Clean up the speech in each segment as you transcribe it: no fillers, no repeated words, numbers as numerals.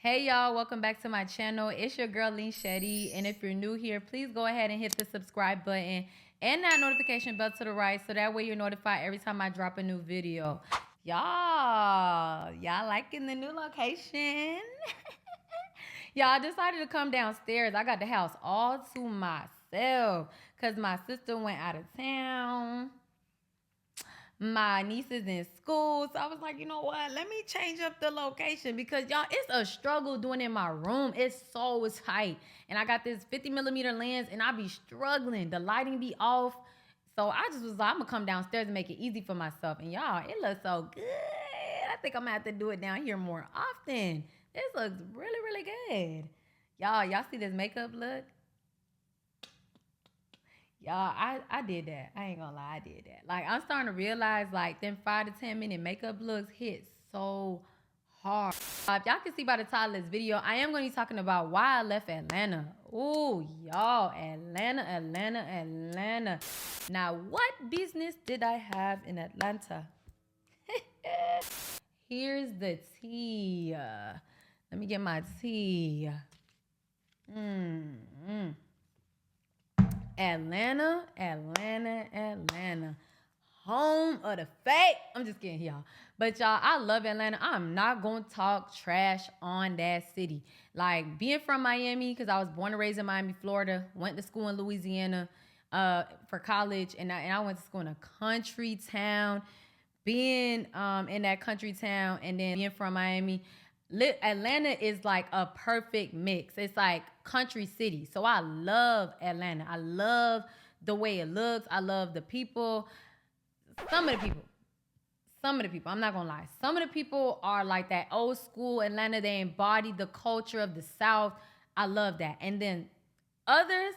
Hey y'all, welcome back to my channel. It's your girl Lean Shetty, and if you're new here, please go ahead and hit the subscribe button and that notification bell to the right so that way you're notified every time I drop a new video. Y'all liking the new location? Y'all, I decided to come downstairs. I got the house all to myself because my sister went out of town. My niece is in school, so I was like, you know what, let me change up the location because y'all, it's a struggle doing it in my room. It's so tight, and I got this 50mm lens, and I be struggling. The lighting be off, so I just was like, I'm gonna come downstairs and make it easy for myself. And y'all, it looks so good. I think I'm gonna have to do it down here more often. This looks really good. Y'all see this makeup look? Y'all, I did that. I ain't gonna lie, I did that. Like, I'm starting to realize, like, them 5 to 10 minute makeup looks hit so hard. If y'all can see by the title of this video, I am gonna be talking about why I left Atlanta. Ooh, y'all, Atlanta. Now, what business did I have in Atlanta? Here's the tea. Let me get my tea. Atlanta. Home of the fake. I'm just kidding, y'all. But y'all, I love Atlanta. I'm not going to talk trash on that city. Like, being from Miami, because I was born and raised in Miami, Florida, went to school in Louisiana for college, and I went to school in a country town. Being in that country town and then being from Miami, Atlanta is like a perfect mix. It's like country city. So I love Atlanta. I love the way it looks. I love the people. Some of the people, I'm not gonna lie. Some of the people are like that old school Atlanta. They embody the culture of the South. I love that. And then others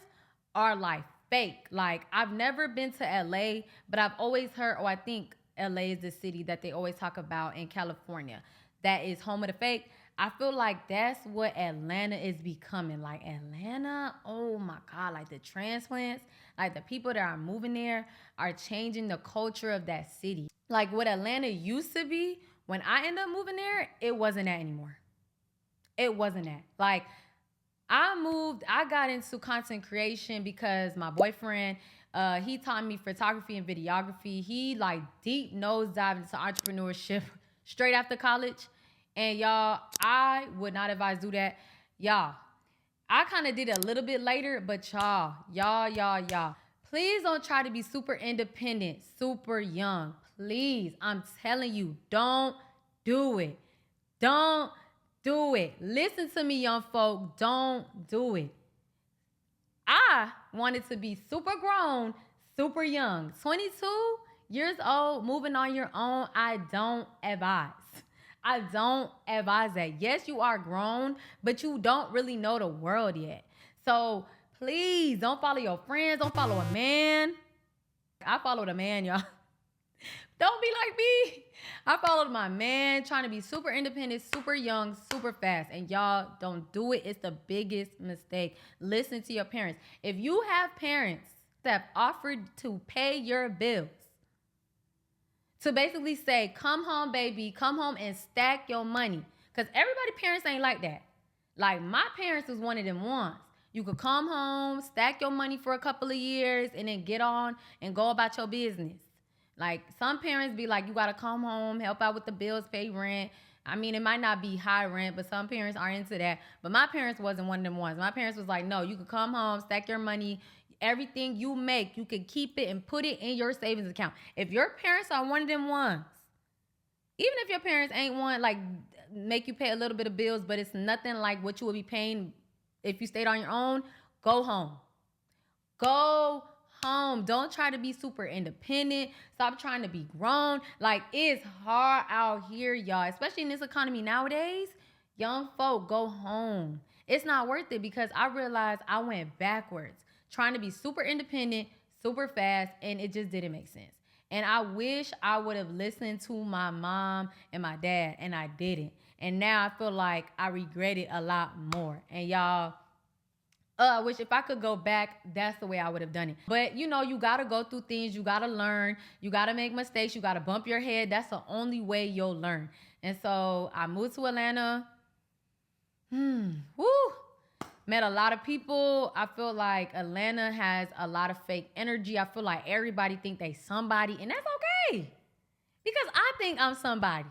are like fake. Like, I've never been to LA, but I've always heard, I think LA is the city that they always talk about in California that is home of the fake. I feel like that's what Atlanta is becoming. Like, Atlanta, oh my God, like the transplants, like the people that are moving there are changing the culture of that city. Like, what Atlanta used to be, when I ended up moving there, it wasn't that anymore. It wasn't that. Like, I got into content creation because my boyfriend, he taught me photography and videography. He like deep nose dived into entrepreneurship straight after college. And y'all, I would not advise do that. Y'all, I kind of did it a little bit later, but y'all, please don't try to be super independent, super young. Please, I'm telling you, don't do it. Don't do it. Listen to me, young folk. Don't do it. I wanted to be super grown, super young. 22 years old, moving on your own, I don't advise. I don't advise that. Yes, you are grown, but you don't really know the world yet. So please don't follow your friends. Don't follow a man. I followed a man, y'all. Don't be like me. I followed my man, trying to be super independent, super young, super fast. And y'all, don't do it. It's the biggest mistake. Listen to your parents. If you have parents that have offered to pay your bills, to basically say, come home, baby, come home and stack your money. Because everybody's parents ain't like that. Like, my parents was one of them ones. You could come home, stack your money for a couple of years, and then get on and go about your business. Like, some parents be like, you got to come home, help out with the bills, pay rent. I mean, it might not be high rent, but some parents are into that. But my parents wasn't one of them ones. My parents was like, no, you could come home, stack your money. Everything you make, you can keep it and put it in your savings account. If your parents are one of them ones, even if your parents ain't one, like, make you pay a little bit of bills, but it's nothing like what you would be paying if you stayed on your own, go home. Go home. Don't try to be super independent. Stop trying to be grown. Like, it's hard out here, y'all, especially in this economy nowadays. Young folk, go home. It's not worth it because I realized I went backwards, trying to be super independent, super fast, and it just didn't make sense. And I wish I would have listened to my mom and my dad, and I didn't. And now I feel like I regret it a lot more. And y'all, I wish if I could go back, that's the way I would have done it. But, you know, you got to go through things. You got to learn. You got to make mistakes. You got to bump your head. That's the only way you'll learn. And so I moved to Atlanta. Woo. Met a lot of people. I feel like Atlanta has a lot of fake energy. I feel like everybody think they somebody, and that's okay. Because I think I'm somebody.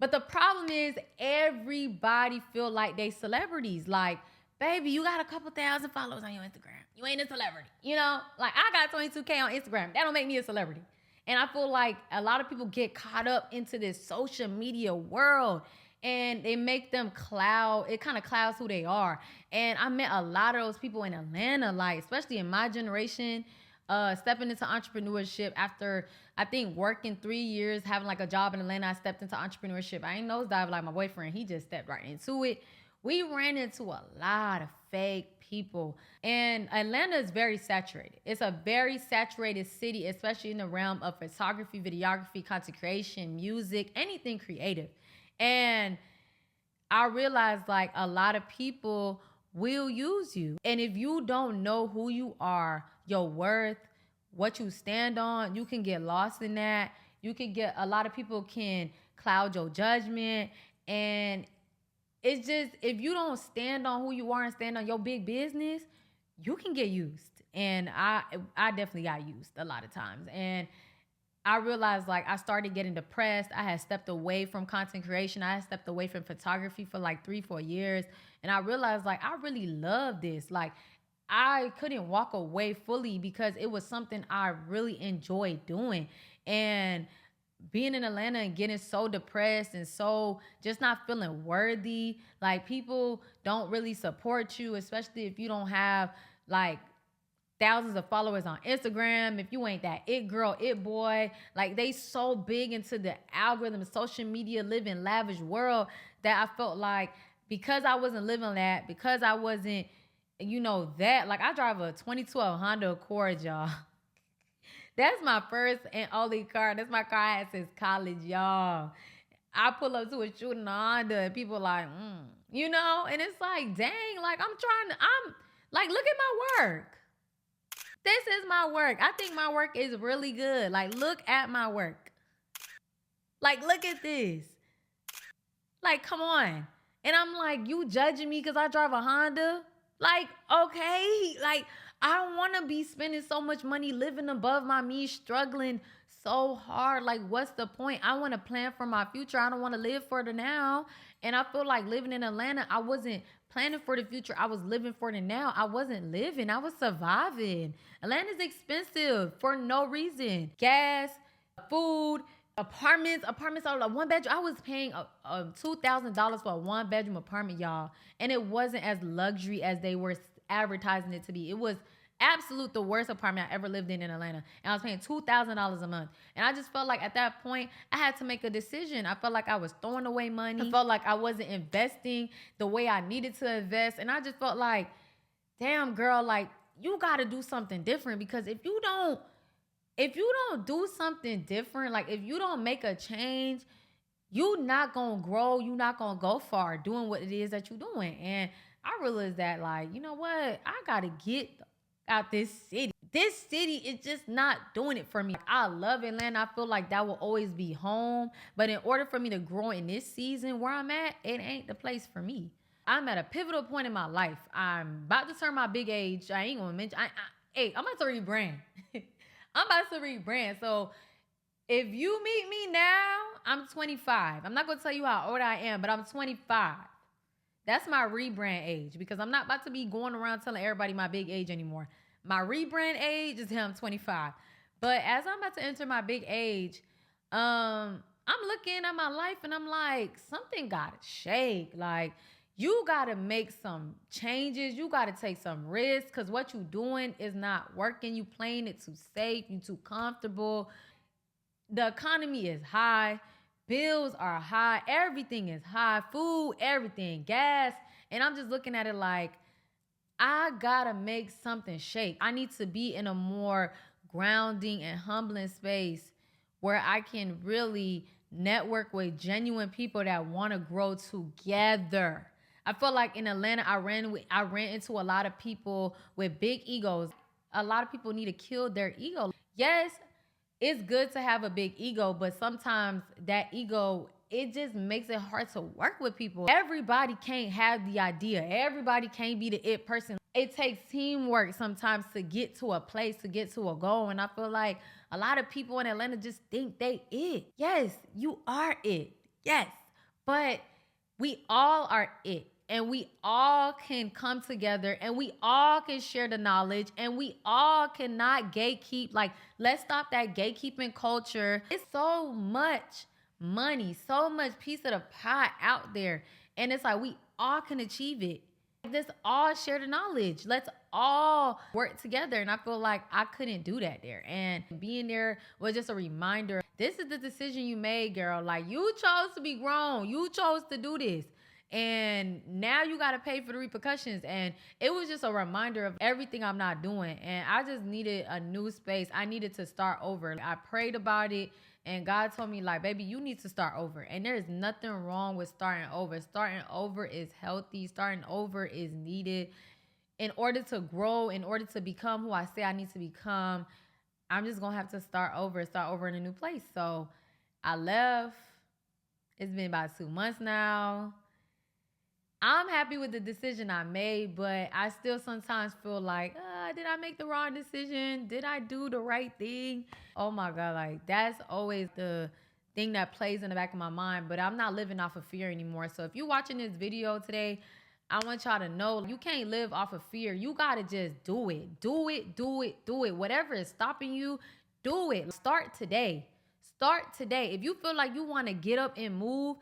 But the problem is everybody feel like they celebrities. Like, baby, you got a couple thousand followers on your Instagram. You ain't a celebrity. You know, like I got 22K on Instagram. That don't make me a celebrity. And I feel like a lot of people get caught up into this social media world and they make them it kind of clouds who they are. And I met a lot of those people in Atlanta, like, especially in my generation, stepping into entrepreneurship after, I think, working 3 years, having like a job in Atlanta. I stepped into entrepreneurship. I ain't nosedive like my boyfriend. He just stepped right into it. We ran into a lot of fake people. And Atlanta is very saturated. It's a very saturated city, especially in the realm of photography, videography, content creation, music, anything creative. And I realized like a lot of people will use you. And if you don't know who you are, your worth, what you stand on, you can get lost in that. A lot of people can cloud your judgment. And it's just, if you don't stand on who you are and stand on your big business, you can get used. And I definitely got used a lot of times. And I realized like I started getting depressed. I had stepped away from content creation. I had stepped away from photography for like 3-4 years. And I realized like I really love this. Like I couldn't walk away fully because it was something I really enjoyed doing. And being in Atlanta and getting so depressed and so just not feeling worthy, like people don't really support you, especially if you don't have like thousands of followers on Instagram. If you ain't that it girl, it boy, like they so big into the algorithm, social media, living lavish world that I felt like because I wasn't living that, because I wasn't, that, like I drive a 2012 Honda Accord, y'all. That's my first and only car. That's my car I had since college, y'all. I pull up to a shooting Honda and people like, and it's like, dang, like I'm like, look at my work. This is my work. I think my work is really good. Like, look at my work. Like, look at this. Like, come on. And I'm like, you judging me because I drive a Honda? Like, okay. Like, I don't want to be spending so much money living above my means, struggling so hard. Like, what's the point? I want to plan for my future. I don't want to live for the now. And I feel like living in Atlanta, I wasn't planning for the future. I was living for the now. I wasn't living. I was surviving. Atlanta's expensive for no reason. Gas, food, apartments, all like one bedroom. I was paying $2,000 for a one bedroom apartment, y'all. And it wasn't as luxury as they were advertising it to be. It was absolute the worst apartment I ever lived in Atlanta. And I was paying $2,000 a month. And I just felt like at that point, I had to make a decision. I felt like I was throwing away money. I felt like I wasn't investing the way I needed to invest. And I just felt like, damn, girl, like, you got to do something different. Because if you don't do something different, like if you don't make a change, you're not going to grow. You're not going to go far doing what it is that you're doing. And I realized that, like, you know what? I got to get out this city. This city is just not doing it for me. Like, I love Atlanta. I feel like that will always be home. But in order for me to grow in this season where I'm at, it ain't the place for me. I'm at a pivotal point in my life. I'm about to turn my big age. I ain't going to mention. I'm about to rebrand. I'm about to rebrand. So if you meet me now, I'm 25. I'm not going to tell you how old I am, but I'm 25. That's my rebrand age because I'm not about to be going around telling everybody my big age anymore. My rebrand age is I'm 25. But as I'm about to enter my big age, I'm looking at my life and I'm like, something got to shake. Like, you got to make some changes. You got to take some risks because what you doing is not working. You playing it too safe. You too comfortable. The economy is high. Bills are high. Everything is high. Food, everything, gas. And I'm just looking at it like, I got to make something shake. I need to be in a more grounding and humbling space where I can really network with genuine people that want to grow together. I feel like in Atlanta, I ran into a lot of people with big egos. A lot of people need to kill their ego. Yes, it's good to have a big ego, but sometimes that ego it just makes it hard to work with people. Everybody can't have the idea. Everybody can't be the it person. It takes teamwork sometimes to get to a place, to get to a goal. And I feel like a lot of people in Atlanta just think they it. Yes, you are it. Yes, but we all are it. And we all can come together and we all can share the knowledge and we all cannot gatekeep. Like, let's stop that gatekeeping culture. It's so much money, so much piece of the pie out there. And it's like, we all can achieve it. Let's all share the knowledge. Let's all work together. And I feel like I couldn't do that there. And being there was just a reminder. This is the decision you made, girl. Like, you chose to be grown. You chose to do this. And now you got to pay for the repercussions. And it was just a reminder of everything I'm not doing. And I just needed a new space. I needed to start over. I prayed about it. And God told me, like, baby, you need to start over. And there is nothing wrong with starting over. Starting over is healthy. Starting over is needed. In order to grow, in order to become who I say I need to become, I'm just going to have to start over in a new place. So I left. It's been about 2 months now. I'm happy with the decision I made, but I still sometimes feel like, did I make the wrong decision? Did I do the right thing? Oh my God, like that's always the thing that plays in the back of my mind, but I'm not living off of fear anymore. So if you're watching this video today, I want y'all to know you can't live off of fear. You got to just do it. Do it, do it, do it. Whatever is stopping you, do it. Start today. Start today. If you feel like you want to get up and move,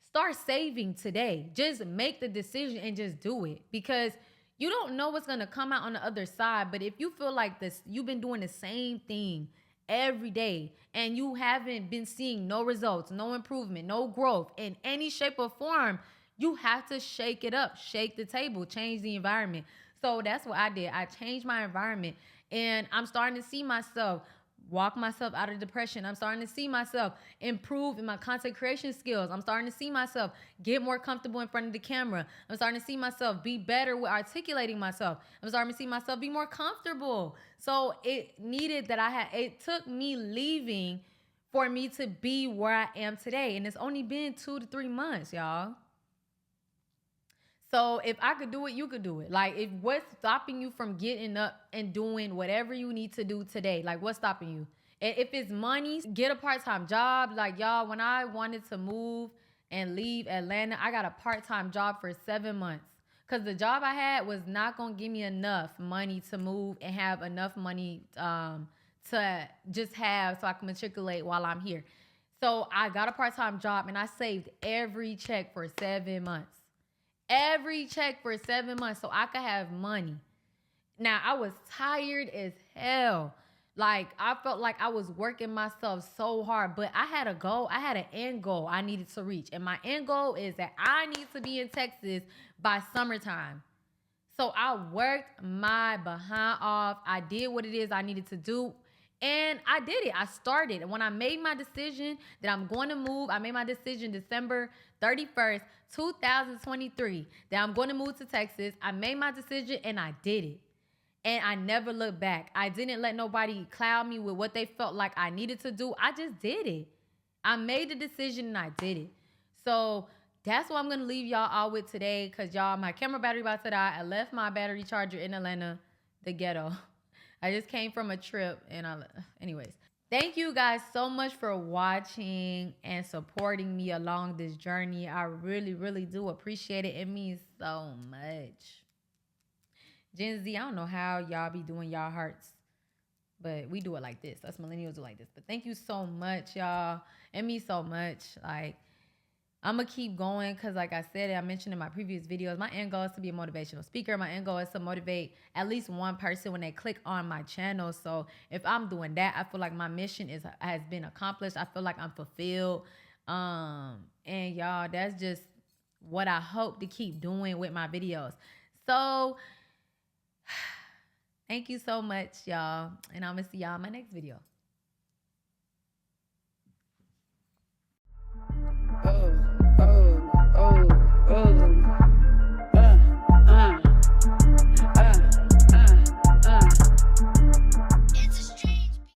start saving today. Just make the decision and just do it, because you don't know what's going to come out on the other side. But if you feel like this, you've been doing the same thing every day and you haven't been seeing no results, no improvement, no growth in any shape or form, you have to shake it up, shake the table, change the environment. So that's what I did. I changed my environment and I'm starting to see myself walk myself out of depression. I'm starting to see myself improve in my content creation skills. I'm starting to see myself get more comfortable in front of the camera. I'm starting to see myself be better with articulating myself. I'm starting to see myself be more comfortable. So it took me leaving for me to be where I am today. And it's only been 2 to 3 months, y'all. So if I could do it, you could do it. Like, what's stopping you from getting up and doing whatever you need to do today? Like, what's stopping you? If it's money, get a part-time job. Like, y'all, when I wanted to move and leave Atlanta, I got a part-time job for 7 months. Because the job I had was not going to give me enough money to move and have enough money to just have so I can matriculate while I'm here. So I got a part-time job and I saved every check for 7 months. Every check for 7 months so I could have money. Now, I was tired as hell. Like, I felt like I was working myself so hard, but I had a goal. I had an end goal I needed to reach. And my end goal is that I need to be in Texas by summertime. So I worked my behind off. I did what it is I needed to do. And I did it. I started. And when I made my decision that I'm going to move, I made my decision December 31st, 2023, that I'm going to move to Texas. I made my decision and I did it. And I never looked back. I didn't let nobody cloud me with what they felt like I needed to do. I just did it. I made the decision and I did it. So that's what I'm going to leave y'all all with today, because y'all, my camera battery about to die. I left my battery charger in Atlanta, the ghetto. I just came from a trip and anyways. Thank you guys so much for watching and supporting me along this journey. I really, really do appreciate it. It means so much. Gen Z, I don't know how y'all be doing y'all hearts, but we do it like this. Us millennials do like this. But thank you so much, y'all. It means so much. Like, I'm going to keep going because, like I said, I mentioned in my previous videos, my end goal is to be a motivational speaker. My end goal is to motivate at least one person when they click on my channel. So if I'm doing that, I feel like my mission has been accomplished. I feel like I'm fulfilled. And y'all, that's just what I hope to keep doing with my videos. So thank you so much, y'all. And I'm going to see y'all in my next video.